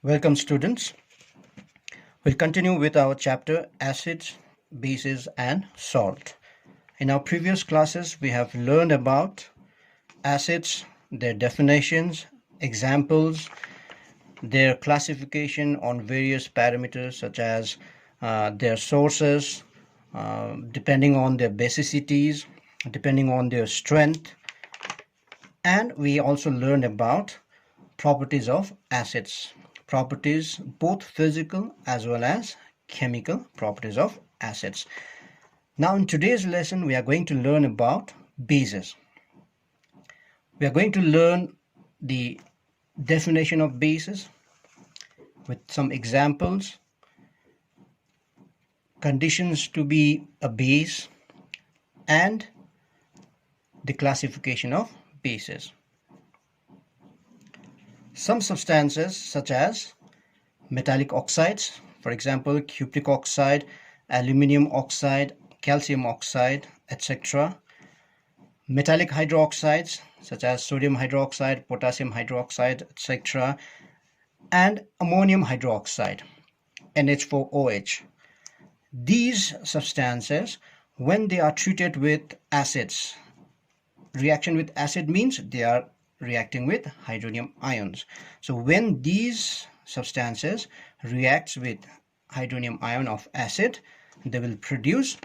Welcome students. We'll continue with our chapter Acids, Bases and Salt. In our previous classes we have learned about acids, their definitions, examples, their classification on various parameters such as their sources, depending on their basicities, depending on their strength, and we also learned about properties of acids, properties both physical as well as chemical properties of acids. Now in today's lesson we are going to learn about bases. We are going to learn the definition of bases with some examples, conditions to be a base, and the classification of bases. Some substances such as metallic oxides, for example cupric oxide, aluminum oxide, calcium oxide, etc. Metallic hydroxides such as sodium hydroxide, potassium hydroxide, etc. and ammonium hydroxide, NH4OH. These substances, when they are treated with acids, reaction with acid means they are reacting with hydronium ions. So when these substances reacts with hydronium ion of acid, they will produce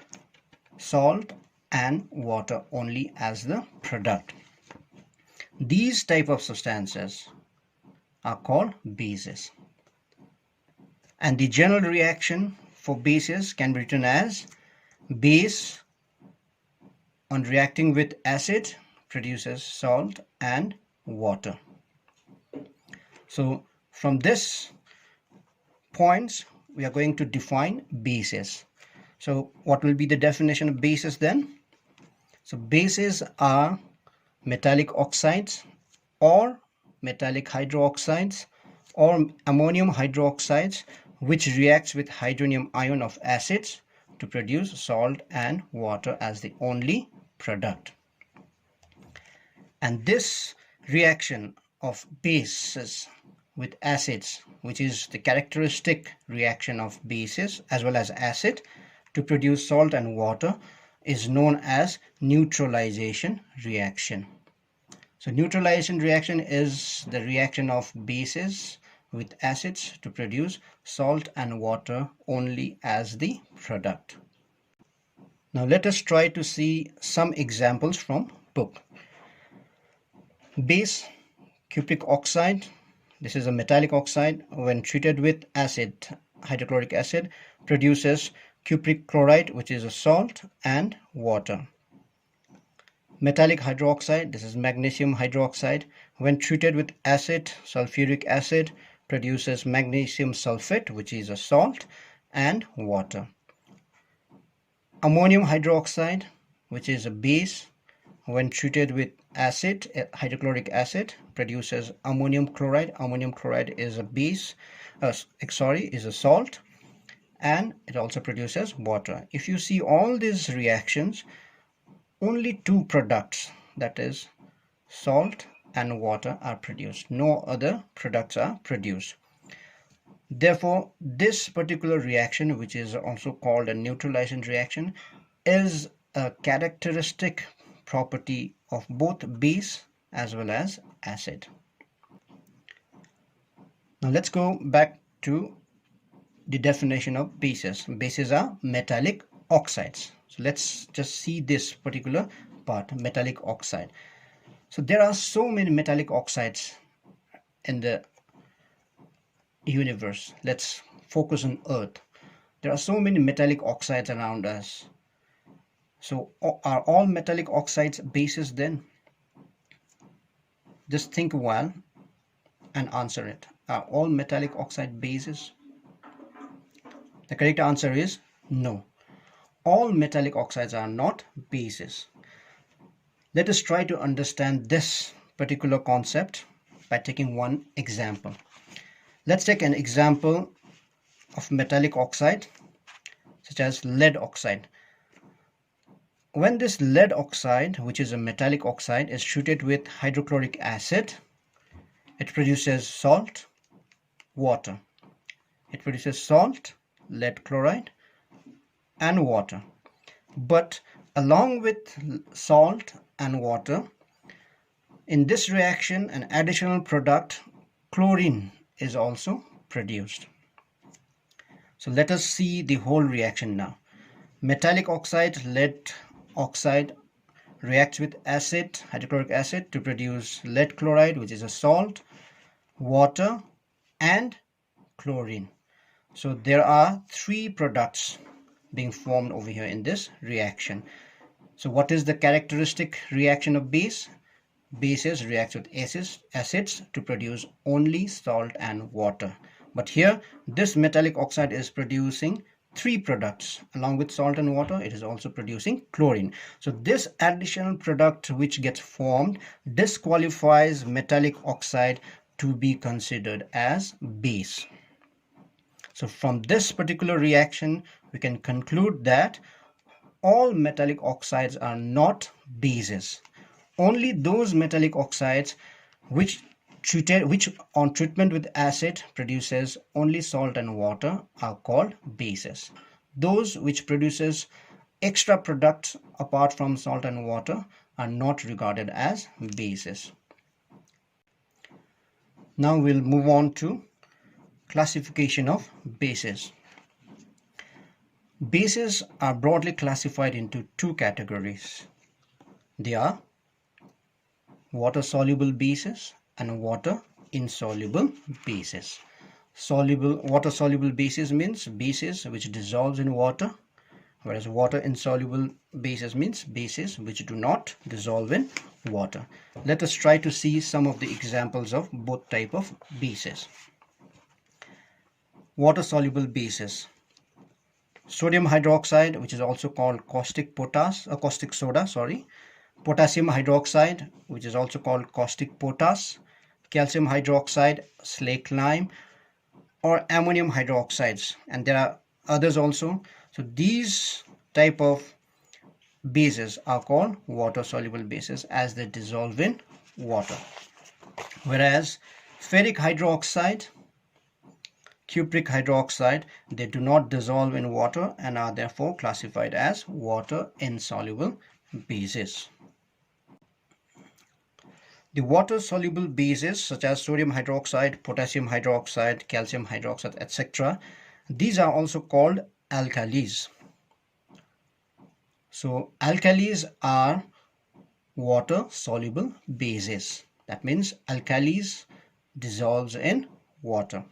salt and water only as the product. These type of substances are called bases. And the general reaction for bases can be written as base on reacting with acid produces salt and water. So from this points we are going to define bases. So what will be the definition of bases then? So bases are metallic oxides or metallic hydroxides or ammonium hydroxides which reacts with hydronium ion of acids to produce salt and water as the only product. And this reaction of bases with acids, which is the characteristic reaction of bases as well as acid to produce salt and water, is known as neutralization reaction. So neutralization reaction is the reaction of bases with acids to produce salt and water only as the product. Now let us try to see some examples from book. Base, cupric oxide. This is a metallic oxide. When treated with acid, hydrochloric acid, produces cupric chloride, which is a salt, and water. Metallic hydroxide. This is magnesium hydroxide. When treated with acid, sulfuric acid, produces magnesium sulfate, which is a salt, and water. Ammonium hydroxide, which is a base. When treated with acid, hydrochloric acid, produces ammonium chloride. Ammonium chloride is a base, is a salt, and it also produces water. If you see all these reactions, only two products, that is salt and water, are produced. No other products are produced. Therefore, this particular reaction, which is also called a neutralization reaction, is a characteristic property of both base as well as acid. Now let's go back to the definition of bases. Bases are metallic oxides. So let's just see this particular part, metallic oxide. So there are so many metallic oxides in the universe. Let's focus on Earth. There are so many metallic oxides around us. So are all metallic oxides bases then? Just think a while and answer it. Are all metallic oxide bases? The correct answer is no. All metallic oxides are not bases. Let us try to understand this particular concept by taking one example. Let's take an example of metallic oxide such as lead oxide. When this lead oxide, which is a metallic oxide, is treated with hydrochloric acid, it produces salt water. It produces salt, lead chloride, and water. But along with salt and water, in this reaction, an additional product, chlorine, is also produced. So let us see the whole reaction now. Metallic oxide, lead oxide, reacts with acid, hydrochloric acid, to produce lead chloride, which is a salt, water, and chlorine. So there are three products being formed over here in this reaction. So what is the characteristic reaction of base? Bases react with acids to produce only salt and water. But here, this metallic oxide is producing three products. Along with salt and water, it is also producing chlorine. So this additional product which gets formed disqualifies metallic oxide to be considered as base. So from this particular reaction, we can conclude that all metallic oxides are not bases. Only those metallic oxides which on treatment with acid produces only salt and water are called bases. Those which produces extra products apart from salt and water are not regarded as bases. Now we'll move on to classification of bases. Bases are broadly classified into two categories. They are water-soluble bases and water-insoluble bases. Water-soluble bases means bases which dissolves in water, whereas water-insoluble bases means bases which do not dissolve in water. Let us try to see some of the examples of both type of bases. Water-soluble bases. Sodium hydroxide, which is also called caustic soda, potassium hydroxide, which is also called caustic potash, calcium hydroxide, slaked lime, or ammonium hydroxides, and there are others also. So these type of bases are called water-soluble bases as they dissolve in water. Whereas ferric hydroxide, cupric hydroxide, they do not dissolve in water and are therefore classified as water-insoluble bases. The water-soluble bases such as sodium hydroxide, potassium hydroxide, calcium hydroxide, etc., these are also called alkalis. So alkalis are water-soluble bases. That means alkalis dissolves in water.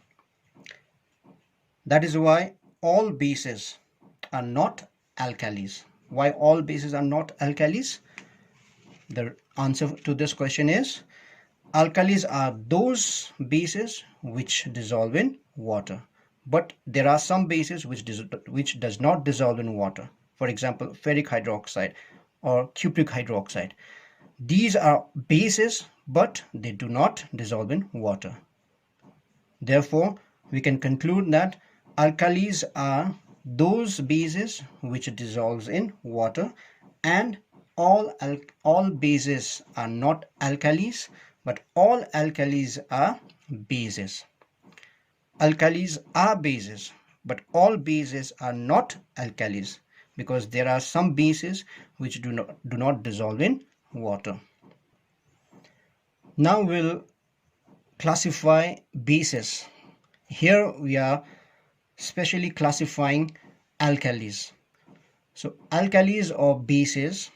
That is why all bases are not alkalis. Why all bases are not alkalis? The answer to this question is alkalis are those bases which dissolve in water. But there are some bases which does not dissolve in water. For example, ferric hydroxide or cupric hydroxide. These are bases, but they do not dissolve in water. Therefore, we can conclude that alkalis are those bases which dissolves in water, and all bases are not alkalis, but all alkalis are bases. Alkalis are bases, but all bases are not alkalis, because there are some bases which do not dissolve in water. Now we'll classify bases. Here we are specially classifying alkalis. So alkalis or bases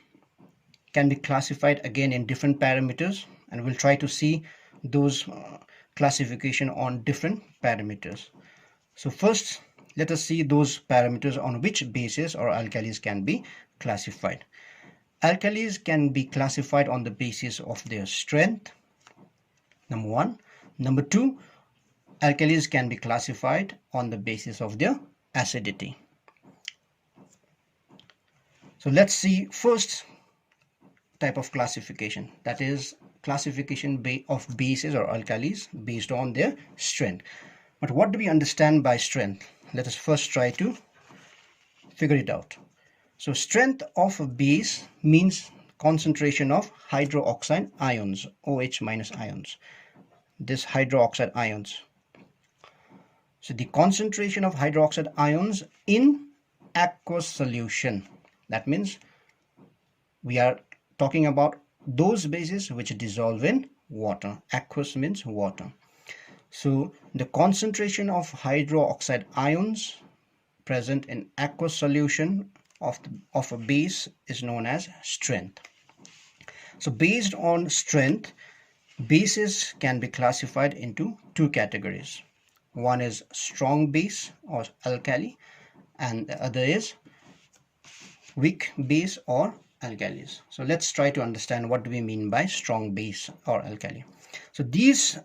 can be classified again in different parameters, and we'll try to see those classification on different parameters. So first, let us see those parameters on which bases or alkalis can be classified. Alkalis can be classified on the basis of their strength, number one. Number two, alkalis can be classified on the basis of their acidity. So let's see first type of classification, that is classification of bases or alkalis based on their strength. But what do we understand by strength? Let us first try to figure it out. So strength of a base means concentration of hydroxide ions, OH minus ions, this hydroxide ions. So the concentration of hydroxide ions in aqueous solution. That means we are talking about those bases which dissolve in water. Aqueous means water. So the concentration of hydroxide ions present in aqueous solution of a base is known as strength. So based on strength, bases can be classified into two categories. One is strong base or alkali, and the other is weak base or alkalis. So let's try to understand what do we mean by strong base or alkali. So these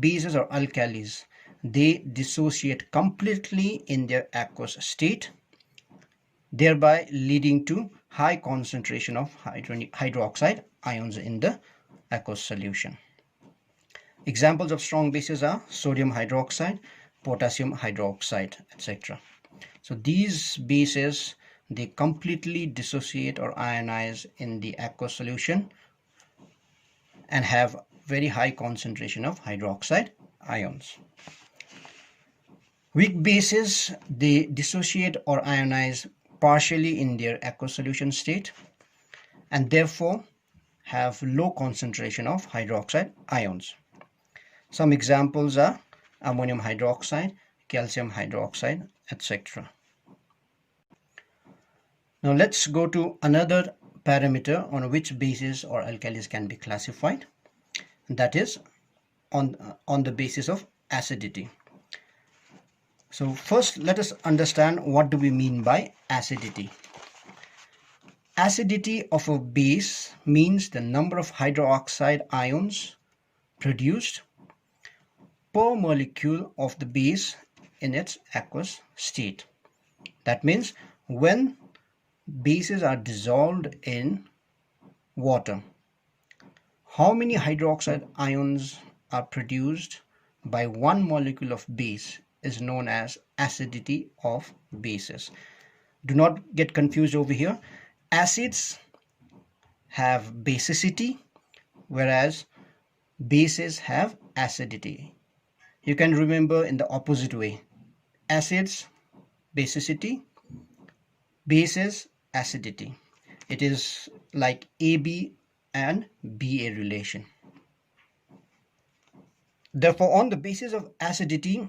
bases or alkalis, they dissociate completely in their aqueous state, thereby leading to high concentration of hydroxide ions in the aqueous solution. Examples of strong bases are sodium hydroxide, potassium hydroxide, etc. So these bases, they completely dissociate or ionize in the aqueous solution and have very high concentration of hydroxide ions. Weak bases, they dissociate or ionize partially in their aqueous solution state and therefore have low concentration of hydroxide ions. Some examples are ammonium hydroxide, calcium hydroxide, etc. Now let's go to another parameter on which bases or alkalis can be classified. That is on the basis of acidity. So first let us understand what do we mean by acidity. Acidity of a base means the number of hydroxide ions produced per molecule of the base in its aqueous state. That means when bases are dissolved in water, how many hydroxide ions are produced by one molecule of base is known as acidity of bases. Do not get confused over here. Acids have basicity, whereas bases have acidity. You can remember in the opposite way. Acids, basicity, bases, acidity. It is like AB and BA relation. Therefore, on the basis of acidity,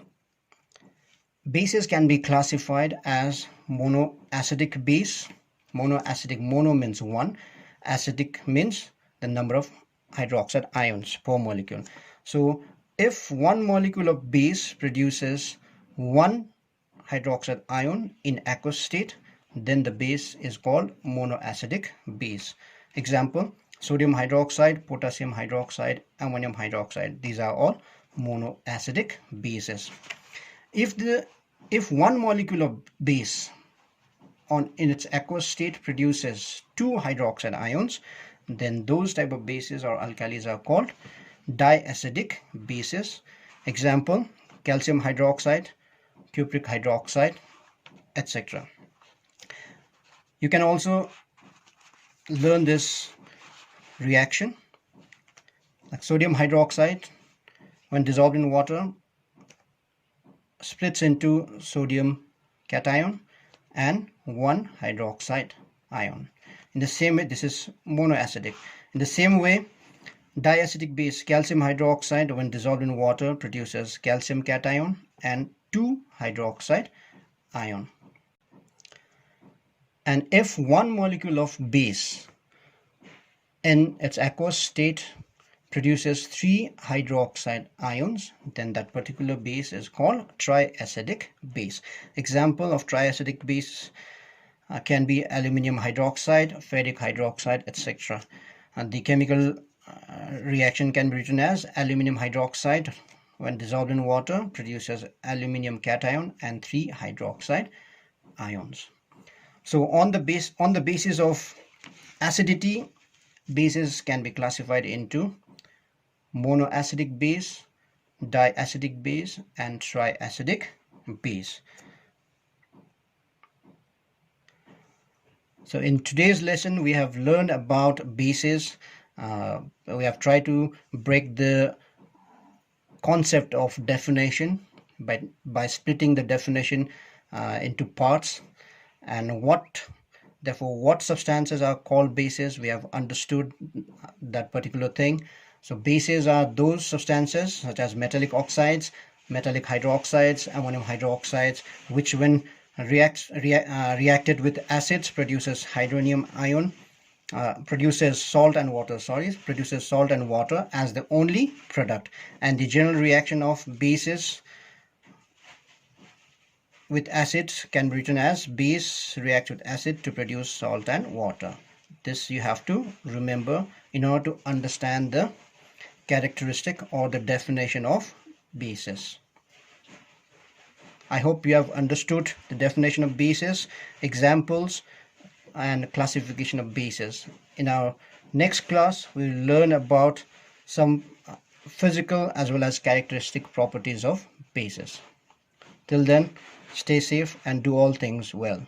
bases can be classified as monoacidic base. Monoacidic, mono means one, acidic means the number of hydroxide ions per molecule. So if one molecule of base produces one hydroxide ion in aqueous state, then the base is called monoacidic base. Example, sodium hydroxide, potassium hydroxide, ammonium hydroxide. These are all monoacidic bases. If one molecule of base in its aqueous state produces two hydroxide ions, then those type of bases or alkalis are called diacidic bases. Example, calcium hydroxide, cupric hydroxide, etc. You can also learn this reaction. Like sodium hydroxide, when dissolved in water, splits into sodium cation and one hydroxide ion. In the same way, this is monoacidic. In the same way, diacidic base calcium hydroxide, when dissolved in water, produces calcium cation and two hydroxide ion. And if one molecule of base in its aqueous state produces three hydroxide ions, then that particular base is called triacidic base. Example of triacidic base can be aluminum hydroxide, ferric hydroxide, etc. And the chemical reaction can be written as aluminum hydroxide, when dissolved in water, produces aluminum cation and three hydroxide ions. So on the basis of acidity, bases can be classified into monoacidic base, diacidic base, and triacidic base. So in today's lesson, we have learned about bases. We have tried to break the concept of definition by splitting the definition into parts. And what substances are called bases, we have understood that particular thing. So bases are those substances such as metallic oxides, metallic hydroxides, ammonium hydroxides, which when reacted with acids produces hydronium ion, produces salt and water, produces salt and water as the only product. And the general reaction of bases with acids can be written as base reacts with acid to produce salt and water. This you have to remember in order to understand the characteristic or the definition of bases. I hope you have understood the definition of bases, examples, and classification of bases. In our next class, we will learn about some physical as well as characteristic properties of bases. Till then, stay safe and do all things well.